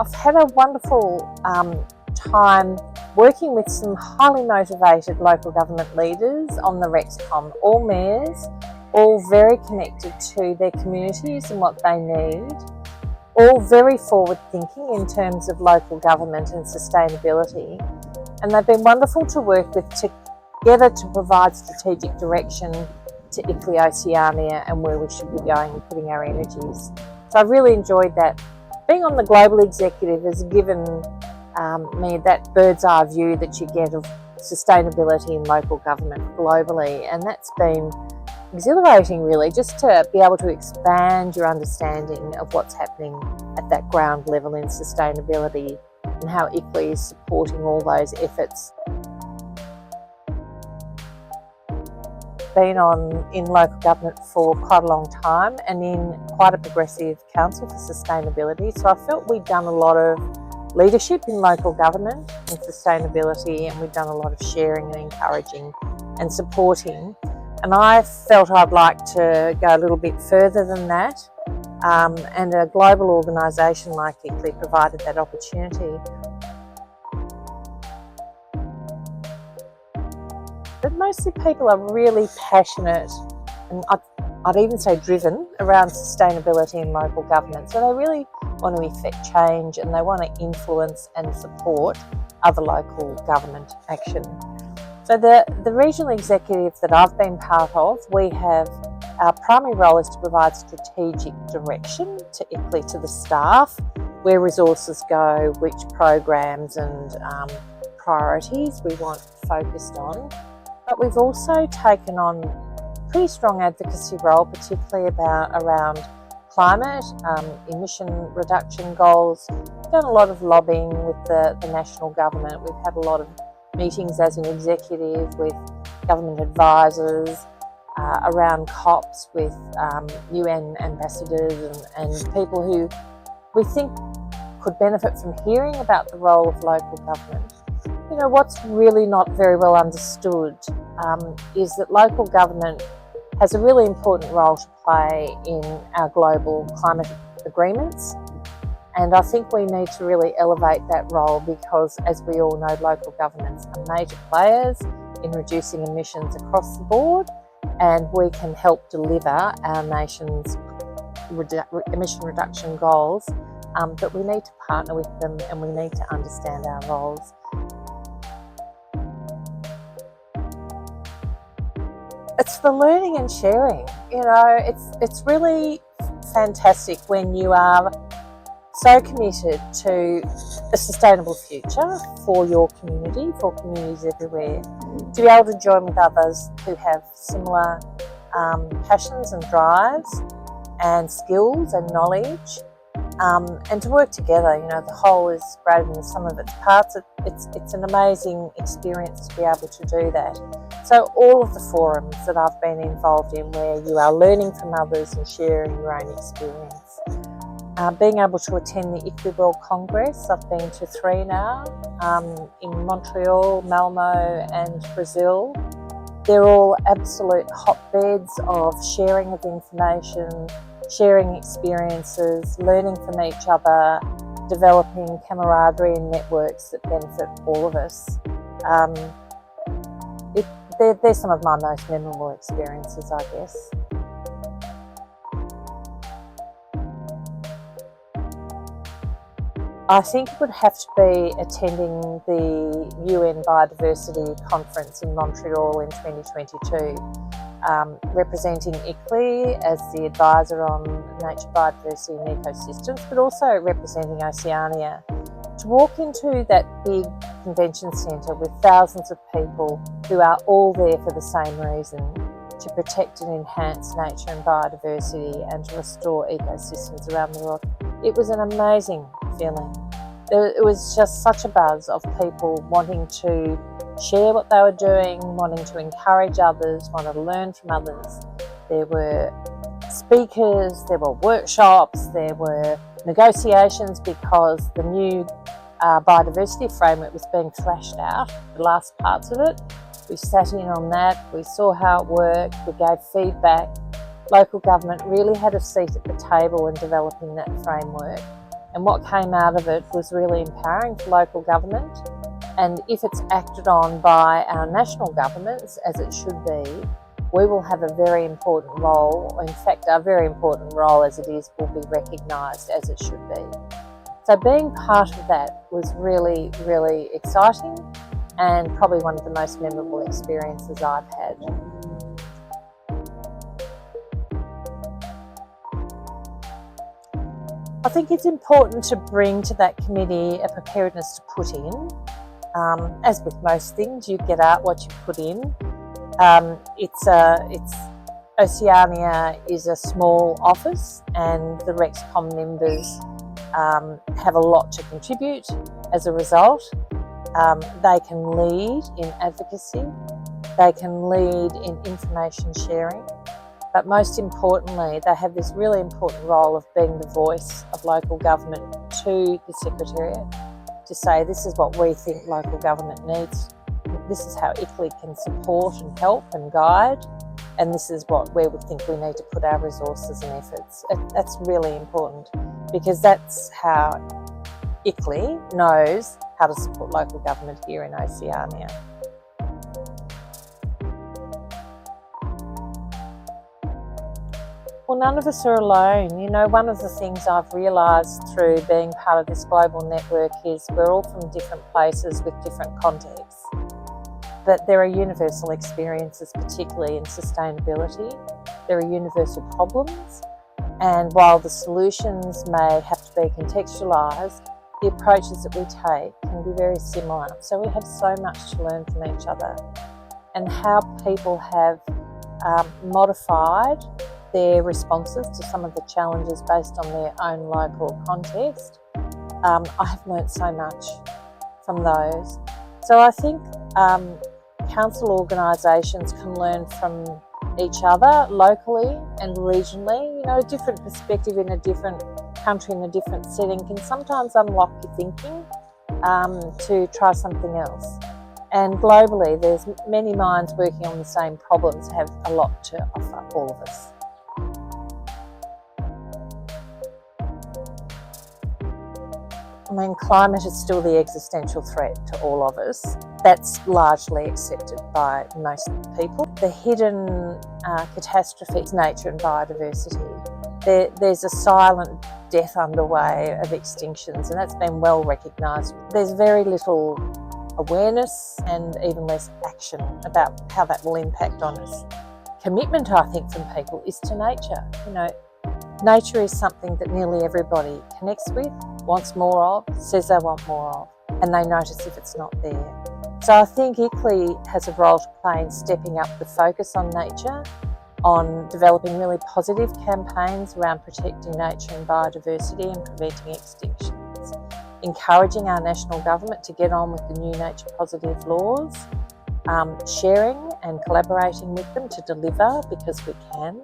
I've had a wonderful time working with some highly motivated local government leaders on the REXCOM, all mayors, all very connected to their communities and what they need, all very forward thinking in terms of local government and sustainability. And they've been wonderful to work with together to provide strategic direction to ICLEI Oceania and where we should be going and putting our energies. So I've really enjoyed that. Being on the global executive has given me that bird's eye view that you get of sustainability in local government globally, and that's been exhilarating really, just to be able to expand your understanding of what's happening at that ground level in sustainability and how ICLEI is supporting all those efforts. Been in local government for quite a long time and in quite a progressive council for sustainability, so I felt we'd done a lot of leadership in local government and sustainability, and we've done a lot of sharing and encouraging and supporting, and I felt I'd like to go a little bit further than that, and a global organisation like ICLEI provided that opportunity. But mostly people are really passionate, and I'd even say driven, around sustainability in local government. So they really want to effect change and they want to influence and support other local government action. So the regional executive that I've been part of, we have, our primary role is to provide strategic direction to ICLEI, to the staff, where resources go, which programs and priorities we want focused on. But we've also taken on a pretty strong advocacy role, particularly around climate, emission reduction goals. We've done a lot of lobbying with the national government. We've had a lot of meetings as an executive with government advisors, around COPs with UN ambassadors and people who we think could benefit from hearing about the role of local government. You know, what's really not very well understood is that local government has a really important role to play in our global climate agreements, and I think we need to really elevate that role because, as we all know, local governments are major players in reducing emissions across the board, and we can help deliver our nation's emission reduction goals, but we need to partner with them and we need to understand our roles. It's the learning and sharing. You know, it's really fantastic when you are so committed to a sustainable future for your community, for communities everywhere, to be able to join with others who have similar passions and drives and skills and knowledge, and to work together. You know, the whole is greater than the sum of its parts. It's an amazing experience to be able to do that. So all of the forums that I've been involved in where you are learning from others and sharing your own experience. Being able to attend the ICLEI World Congress, I've been to 3 now, in Montreal, Malmo and Brazil. They're all absolute hotbeds of sharing of information, sharing experiences, learning from each other, developing camaraderie and networks that benefit all of us. They're some of my most memorable experiences, I guess. I think it would have to be attending the UN Biodiversity Conference in Montreal in 2022, representing ICLEI as the advisor on nature, biodiversity and ecosystems, but also representing Oceania. To walk into that big convention centre with thousands of people who are all there for the same reason, to protect and enhance nature and biodiversity and to restore ecosystems around the world, it was an amazing feeling. It was just such a buzz of people wanting to share what they were doing, wanting to encourage others, wanting to learn from others. There were speakers, there were workshops, there were negotiations because the new biodiversity framework was being thrashed out, the last parts of it. We sat in on that, we saw how it worked, we gave feedback. Local government really had a seat at the table in developing that framework. And what came out of it was really empowering for local government. And if it's acted on by our national governments, as it should be, we will have a very important role. In fact, our very important role as it is will be recognised as it should be. So being part of that was really, really exciting and probably one of the most memorable experiences I've had. I think it's important to bring to that committee a preparedness to put in. As with most things, you get out what you put in. Oceania is a small office, and the REXCOM members have a lot to contribute as a result. They can lead in advocacy, they can lead in information sharing, but most importantly, they have this really important role of being the voice of local government to the Secretariat to say this is what we think local government needs, this is how ICLEI can support and help and guide, and this is where we think we need to put our resources and efforts. That's really important because that's how ICLEI knows how to support local government here in Oceania. Well, none of us are alone. You know, one of the things I've realised through being part of this global network is we're all from different places with different contexts. But there are universal experiences, particularly in sustainability. There are universal problems, and while the solutions may have to be contextualised, the approaches that we take can be very similar. So we have so much to learn from each other, and how people have modified their responses to some of the challenges based on their own local context. I have learnt so much from those. So I think council organisations can learn from each other locally and regionally. You know, a different perspective in a different country in a different setting can sometimes unlock your thinking to try something else. And globally, there's many minds working on the same problems have a lot to offer all of us. I mean, climate is still the existential threat to all of us. That's largely accepted by most people. The hidden catastrophe is nature and biodiversity. There's a silent death underway of extinctions, and that's been well recognised. There's very little awareness and even less action about how that will impact on us. Commitment, I think, from people is to nature. You know, nature is something that nearly everybody connects with, wants more of, says they want more of, and they notice if it's not there. So I think ICLEI has a role to play in stepping up the focus on nature, on developing really positive campaigns around protecting nature and biodiversity and preventing extinctions, encouraging our national government to get on with the new nature positive laws, sharing and collaborating with them to deliver because we can.